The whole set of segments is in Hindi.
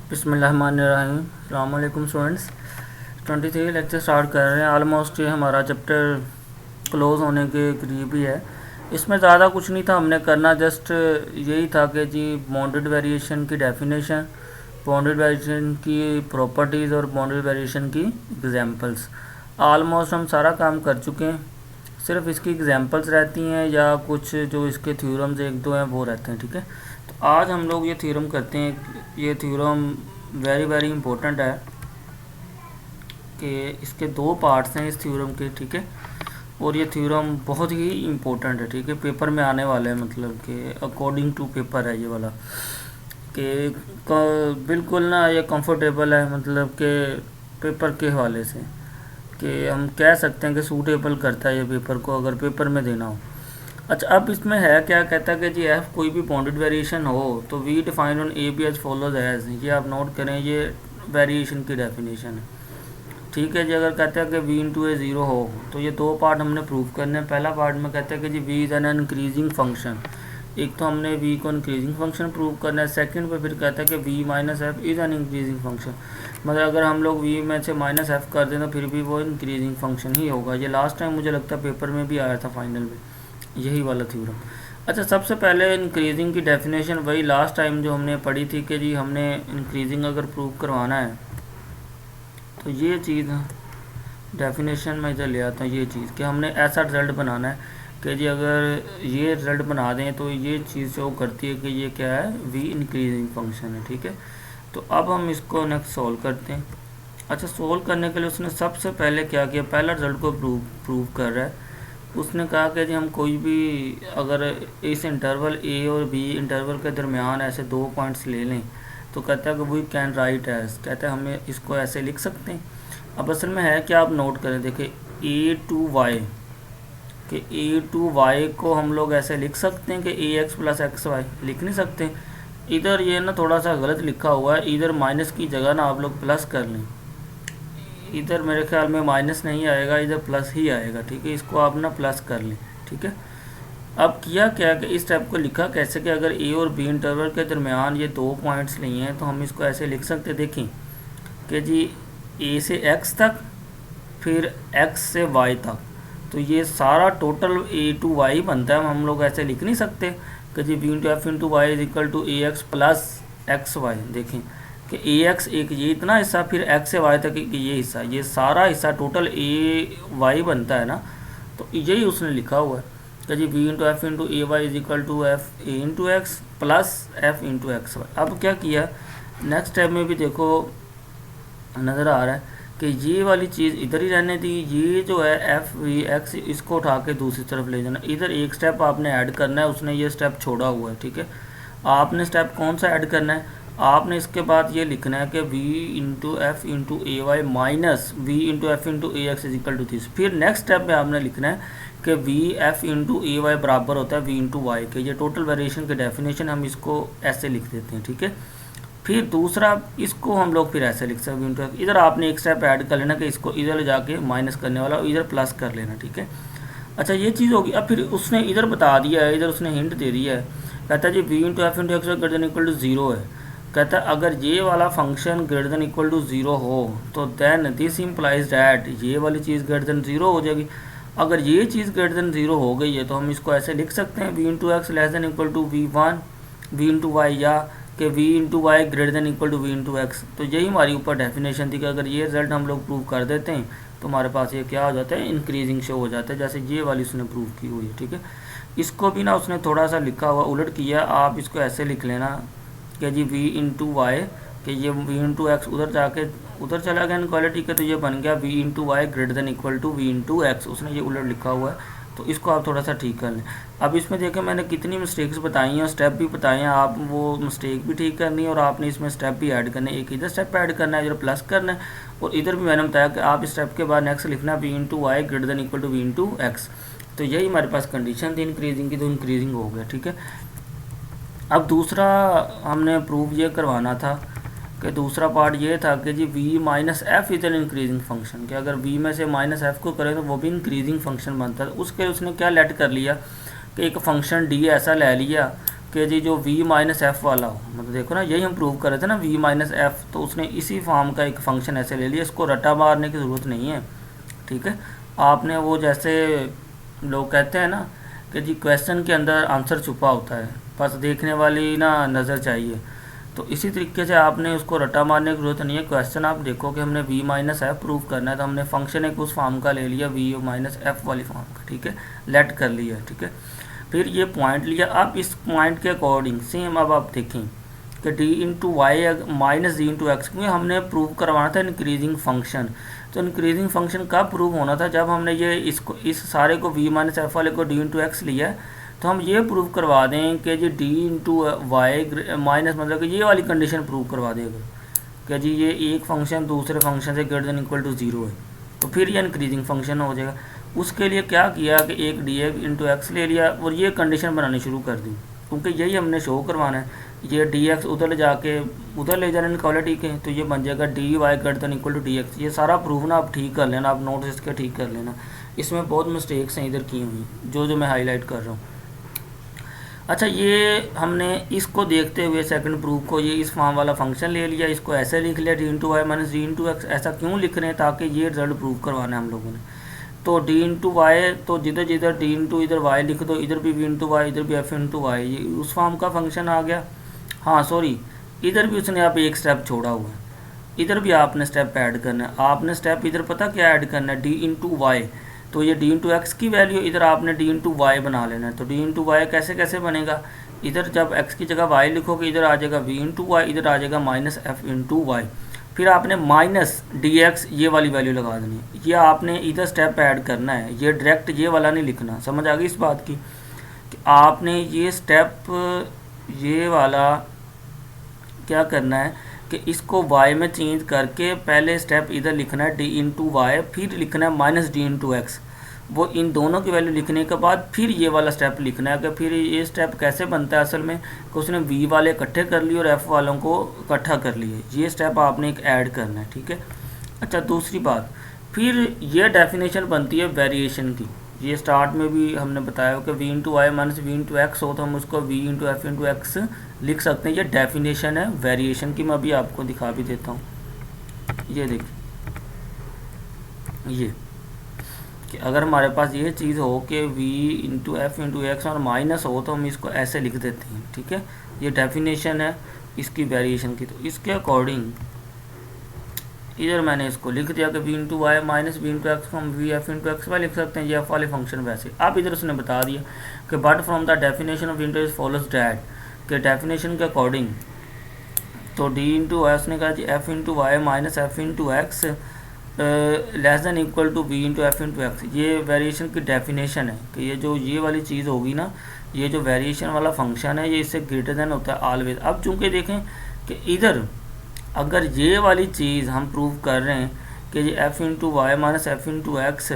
बिस्मिल्लाहिर्रहमानिर्रहीम। अस्सलाम वालेकुम स्टूडेंट्स। 23 लेक्चर स्टार्ट कर रहे हैं। आलमोस्ट ये हमारा चैप्टर क्लोज़ होने के करीब ही है। इसमें ज़्यादा कुछ नहीं था हमने करना, जस्ट यही था कि जी बाउंडेड वेरिएशन की डेफिनेशन, बाउंडेड वेरिएशन की प्रॉपर्टीज़ और बाउंडेड वेरिएशन की एग्जांपल्स। आलमोस्ट हम सारा काम कर चुके हैं, सिर्फ इसकी एग्जांपल्स रहती हैं या कुछ जो इसके थ्योरम्स एक दो हैं वो रहते हैं। ठीक है, तो आज हम लोग ये थ्योरम करते हैं। ये थ्योरम वेरी वेरी इंपॉर्टेंट है कि इसके दो पार्ट्स हैं इस थ्योरम के। ठीक है, और ये थ्योरम बहुत ही इम्पोर्टेंट है। ठीक है, पेपर में आने वाले हैं, मतलब कि अकॉर्डिंग टू पेपर है ये वाला, कि बिल्कुल ना ये कंफर्टेबल है, मतलब कि पेपर के हवाले से कि हम कह सकते हैं कि सूटेबल करता है ये पेपर को, अगर पेपर में देना हो। अच्छा, अब इसमें है क्या, कहता है कि जी एफ कोई भी बाउंडेड वेरिएशन हो तो v define on a b h follows as. ये आप नोट करें, ये वेरिएशन की डेफिनेशन है। ठीक है जी, अगर कहते हैं कि वी इंटू ए ज़ीरो हो तो ये दो पार्ट हमने प्रूव करने हैं। पहला पार्ट में कहते हैं कि G V is an increasing function, एक तो हमने वी को इंक्रीजिंग फंक्शन प्रूव करना है। सेकंड पे फिर कहता है कि v minus f is an increasing function, मतलब अगर हम लोग वी में से माइनस एफ कर दें तो फिर भी वो इंक्रीजिंग फंक्शन ही होगा। ये लास्ट टाइम मुझे लगता है पेपर में भी आया था फाइनल में, यही वाला थ्योरम। अच्छा, सबसे पहले इंक्रीजिंग की डेफिनेशन वही लास्ट टाइम जो हमने पढ़ी थी कि जी हमने इंक्रीजिंग अगर प्रूव करवाना है तो ये चीज़ डेफिनेशन में इधर ले आता हूँ। ये चीज़ कि हमने ऐसा रिज़ल्ट बनाना है कि जी अगर ये रिज़ल्ट बना दें तो ये चीज़ शो करती है कि ये क्या है, वी इंक्रीजिंग फंक्शन है। ठीक है, तो अब हम इसको नेक्स्ट सॉल्व करते हैं। अच्छा, सॉल्व करने के लिए उसने सबसे पहले क्या किया, पहला रिज़ल्ट को प्रूव कर रहा है। उसने कहा कि जी हम कोई भी अगर इस इंटरवल ए और बी इंटरवल के दरमियान ऐसे दो पॉइंट्स ले लें तो कहता है कि वी कैन राइट एज, कहता है हमें इसको ऐसे लिख सकते हैं। अब असल में है क्या, आप नोट करें, देखिए ए टू वाई, कि ए टू वाई को हम लोग ऐसे लिख सकते हैं कि ए एक्स प्लस एक्स वाई, लिख नहीं सकते। इधर ये ना थोड़ा सा गलत लिखा हुआ है, इधर माइनस की जगह ना आप लोग प्लस कर लें। इधर मेरे ख्याल में माइनस नहीं आएगा, इधर प्लस ही आएगा। ठीक है, इसको आप ना प्लस कर लें। ठीक है, अब किया क्या कि इस टाइप को लिखा कैसे कि अगर ए और बी इंटरवल के दरमियान ये दो पॉइंट्स लिए हैं तो हम इसको ऐसे लिख सकते, देखें कि जी ए से एक्स तक, फिर एक्स से वाई तक, तो ये सारा टोटल ए टू वाई बनता है। हम लोग ऐसे लिख नहीं सकते कि G V into F into Y is equal to A X plus X Y. देखें कि ए एक्स एक ये इतना हिस्सा, फिर एक्स से वाई तक ये हिस्सा, ये सारा हिस्सा टोटल ए वाई बनता है ना, तो यही उसने लिखा हुआ है कि G V into F into A Y is equal to F A into X plus F into x Y. अब क्या किया, नेक्स्ट स्टेप में भी देखो नज़र आ रहा है कि ये वाली चीज़ इधर ही रहने दी, ये जो है एफ वी एक्स इसको उठा के दूसरी तरफ ले जाना। इधर एक स्टेप आपने ऐड करना है, उसने ये स्टेप छोड़ा हुआ है। ठीक है, आपने स्टेप कौन सा ऐड करना है, आपने इसके बाद ये लिखना है कि v into F into A y minus v into F into a x is equal to this. फिर नेक्स्ट स्टेप में आपने लिखना है कि वी एफ इंटू ए वाई बराबर होता है वी इंटू वाई के। ये टोटल वेरिएशन की डेफिनेशन हम इसको ऐसे लिख देते हैं। ठीक है, फिर दूसरा इसको हम लोग फिर ऐसे लिख सकते हैं इंटू, इधर आपने एक स्टेप ऐड कर लेना कि इसको इधर जाके माइनस करने वाला और इधर प्लस कर लेना। ठीक है, अच्छा ये चीज़ होगी। अब फिर उसने इधर बता दिया है, इधर उसने हिंट दे दिया है, कहता है G V into F into X greater than equal to zero है। कहता है अगर ये वाला function greater than equal to zero हो तो देन दिस इम्प्लाइज डैट ये वाली चीज़ ग्रेटर देन ज़ीरो हो जाएगी। अगर ये चीज़ ग्रेटर देन ज़ीरो हो गई है तो हम इसको ऐसे लिख सकते हैं v into x less than equal to v one v into y, या कि v into y greater than equal to we into x. तो यही हमारी ऊपर डेफिनेशन थी कि अगर ये रिजल्ट हम लोग प्रूव कर देते हैं तो हमारे पास ये क्या हो जाता है, इंक्रीजिंग शो हो जाता है, जैसे ये वाली उसने प्रूव की हुई है। ठीक है, इसको भी ना उसने थोड़ा सा लिखा हुआ उलट किया, आप इसको ऐसे लिख लेना कि जी वी इंटू वाई, कि ये वी इंटू एक्स उधर जाके उधर चला गया इनक्वालिटी के, तो ये बन गया v into y greater than equal to we into x. उसने ये उलट लिखा हुआ है, तो इसको आप थोड़ा सा ठीक कर लें। अब इसमें देखें मैंने कितनी मिस्टेक्स बताई हैं और स्टेप भी बताए हैं, आप वो मिस्टेक भी ठीक करनी है और आपने इसमें स्टेप भी ऐड करने, एक इधर स्टेप ऐड करना है, इधर प्लस करना है, और इधर भी मैंने बताया कि आप स्टेप के बाद नेक्स्ट लिखना v into y greater than equal to we into x. तो यही हमारे पास कंडीशन थी इंक्रीजिंग की, तो इंक्रीजिंग हो गया। ठीक है, अब दूसरा हमने प्रूव ये करवाना था कि दूसरा पार्ट ये था कि जी v minus F is an increasing function, कि अगर v में से माइनस एफ को करें तो वो भी इंक्रीजिंग फंक्शन बनता है। उसके उसने क्या लेट कर लिया कि एक फंक्शन d ऐसा ले लिया कि जी जो v माइनस एफ़ वाला हो, मतलब देखो ना यही हम प्रूव कर रहे थे ना v माइनस एफ़, तो उसने इसी फॉर्म का एक फंक्शन ऐसे ले लिया, इसको रटा मारने की ज़रूरत नहीं है, ठीक है। आपने वो जैसे लोग कहते हैं ना कि जी क्वेश्चन के अंदर आंसर छुपा होता है, बस देखने वाली ना नज़र चाहिए, तो इसी तरीके से आपने उसको रटा मारने की ज़रूरत नहीं है। क्वेश्चन आप देखो कि हमने v माइनस एफ़ प्रूव करना है, तो हमने फंक्शन एक उस फॉर्म का ले लिया v माइनस एफ़ वाली फॉर्म का, ठीक है, लेट कर लिया, ठीक है। फिर ये पॉइंट लिया, अब इस पॉइंट के अकॉर्डिंग सेम अब आप देखें कि d into Y minus d into x, क्योंकि हमने प्रूव करवाना था इंक्रीजिंग फंक्शन, तो इंक्रीजिंग फंक्शन कब प्रूव होना था, जब हमने ये इसको इस सारे को v माइनस एफ वाले को डी इंटू एक्स लिया, तो हम ये प्रूव करवा दें कि g d into Y minus, मतलब कि ये वाली कंडीशन प्रूव करवा देगा कि जी ये एक फंक्शन दूसरे फंक्शन से greater than equal to zero है, तो फिर ये इंक्रीजिंग फंक्शन हो जाएगा। उसके लिए क्या किया कि एक डी इंटू एक्स ले लिया और ये कंडीशन बनानी शुरू कर दी, क्योंकि यही हमने शो करवाना है। ये डी एक्स उधर ले जाके उधर ले जाने इक्वालिटी के, तो ये बन जाएगा d y greater than equal to d x. ये सारा प्रूफ ना आप ठीक कर लेना, आप नोट्स इसके ठीक कर लेना, इसमें बहुत मिस्टेक्स हैं इधर की हुई जो मैं हाईलाइट कर रहा हूँ। अच्छा, ये हमने इसको देखते हुए सेकंड प्रूफ को ये इस फॉर्म वाला फंक्शन ले लिया, इसको ऐसे लिख लिया d into Y minus d into x. ऐसा क्यों लिख रहे हैं, ताकि ये रिजल्ट प्रूव करवाना है हम लोगों ने। तो डी इंटू वाई, तो जिधर जिधर डी इंटू इधर वाई लिख दो, इधर भी वी इंटू वाई, इधर भी एफ इंटू वाई, ये उस फॉर्म का फंक्शन आ गया। हाँ सॉरी, इधर भी उसने आप एक स्टेप छोड़ा हुआ है, इधर भी आपने स्टेप ऐड करना है। आपने स्टेप इधर पता क्या ऐड करना है, डी इंटू वाई, तो ये डी इंटू एक्स की वैल्यू इधर आपने डी इंटू वाई बना लेना है। तो डी इंटू वाई कैसे कैसे बनेगा, इधर जब एक्स की जगह वाई लिखोगे इधर आ जाएगा वी इंटू वाई, इधर आ जाएगा माइनस एफ इंटू वाई, फिर आपने माइनस डी एक्स ये वाली वैल्यू लगा देनी है। ये आपने इधर स्टेप ऐड करना है, ये डायरेक्ट ये वाला नहीं लिखना। समझ आ गई इस बात की कि आपने ये स्टेप ये वाला क्या करना है कि इसको y में चेंज करके पहले स्टेप इधर लिखना है डी इंटू वाई, फिर लिखना है माइनस डी इंटू एक्स। वो इन दोनों की वैल्यू लिखने के बाद फिर ये वाला स्टेप लिखना है। कि फिर ये स्टेप कैसे बनता है असल में कि उसने v वाले इकट्ठे कर लिए और f वालों को इकट्ठा कर लिए, ये स्टेप आपने एक ऐड करना है, ठीक है। अच्छा, दूसरी बात, फिर ये डेफिनेशन बनती है वेरिएशन की। ये स्टार्ट में भी हमने बताया कि v into Y minus v into x हो, तो हम उसको v into F into x लिख सकते हैं। ये डेफिनेशन है वेरिएशन की, मैं अभी आपको दिखा भी देता हूँ। ये देखिए, ये कि अगर हमारे पास ये चीज़ हो कि v into F into x और माइनस हो, तो हम इसको ऐसे लिख देते हैं, ठीक है। ये डेफिनेशन है इसकी वेरिएशन की। तो इसके अकॉर्डिंग इधर मैंने इसको लिख दिया कि v into Y minus v into x को हम v f into x y लिख सकते हैं, ये एफ वाले फंक्शन वैसे। अब इधर उसने बता दिया कि but from the definition of into is follows that, के डेफिनेशन के अकॉर्डिंग तो डी इंटू वाई उसने कहा G F into Y minus F into x less than equal to we into F into X. ये वेरिएशन की डेफिनेशन है कि ये जो ये वाली चीज़ होगी ना, ये जो वेरिएशन वाला फंक्शन है ये इससे ग्रेटर दैन होता है ऑलवेज। अब चूँकि देखें कि इधर अगर ये वाली चीज़ हम प्रूव कर रहे हैं कि ये f into Y minus F into x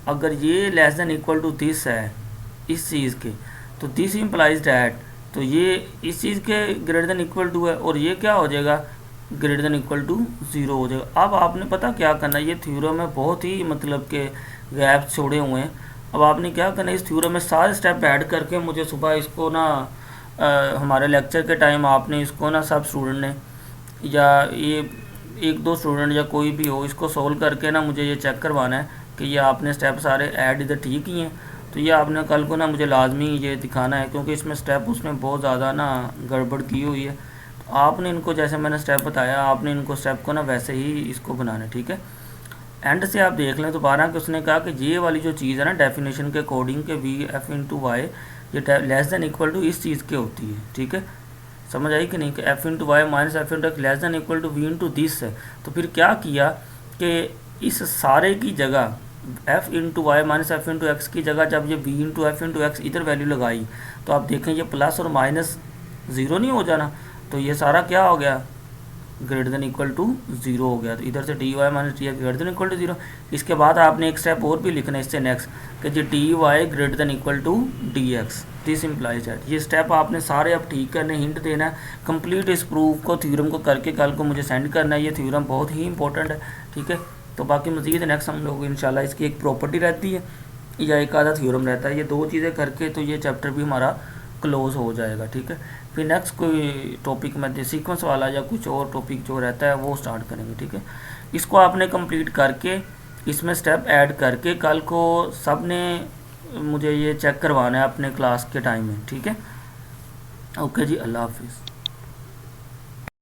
अगर ये less than equal to this है इस चीज़ के, तो दिस इम्प्लाइज डैट, तो ये इस चीज़ के ग्रेटर देन इक्वल टू है और ये क्या हो जाएगा, greater than equal to zero हो जाएगा। अब आपने पता क्या करना है, ये थ्योरम में बहुत ही मतलब के गैप छोड़े हुए हैं। अब आपने क्या करना है, इस थ्योरम में सारे स्टेप ऐड करके मुझे सुबह इसको ना हमारे लेक्चर के टाइम आपने इसको ना सब स्टूडेंट ने या ये एक दो स्टूडेंट या कोई भी हो, इसको सोल्व करके ना मुझे ये चेक करवाना है कि ये आपने स्टेप सारे ऐड इधर ठीक ही हैं। तो ये आपने कल को ना मुझे लाजमी ये दिखाना है, क्योंकि इसमें स्टेप उसमें बहुत ज़्यादा ना गड़बड़ की हुई है। तो आपने इनको जैसे मैंने स्टेप बताया, आपने इनको स्टेप को ना वैसे ही इसको बनाना है, ठीक है। एंड से आप देख लें दोबारा कि उसने कहा कि ये वाली जो चीज़ है ना डेफिनेशन के अकॉर्डिंग के वी एफ इंटू वाई ये लेस दैन इक्वल टू इस चीज़ के होती है, ठीक है। समझ आई कि नहीं, कि f into Y minus F into x less than equal to we into this है। तो फिर क्या किया कि इस सारे की जगह f into Y minus F into x की जगह जब ये v into F into x इधर वैल्यू लगाई, तो आप देखें ये प्लस और माइनस ज़ीरो नहीं हो जाना, तो ये सारा क्या हो गया, greater than equal to zero हो गया। तो इधर से d y minus d x greater than equal to zero. इसके बाद आपने एक स्टेप और भी लिखना है इससे नेक्स्ट कि g d y greater than equal to d x, this implies that. ये स्टेप आपने सारे अब ठीक करने, हिंट देना है कंप्लीट इस प्रूफ को थ्योरम को करके कल को मुझे सेंड करना है। ये थ्योरम बहुत ही इंपॉर्टेंट है, ठीक है। तो बाकी मज़ीद नेक्स्ट हम लोग इंशाल्लाह इसकी एक प्रॉपर्टी रहती है या एक आधा थ्योरम रहता है, ये दो चीज़ें करके तो ये चैप्टर भी हमारा क्लोज़ हो जाएगा, ठीक है। फिर नेक्स्ट कोई टॉपिक में सीक्वेंस वाला या कुछ और टॉपिक जो रहता है वो स्टार्ट करेंगे, ठीक है। इसको आपने कंप्लीट करके इसमें स्टेप ऐड करके कल को सब ने मुझे ये चेक करवाना है अपने क्लास के टाइम में, ठीक है। ओके जी, अल्लाह हाफिज़।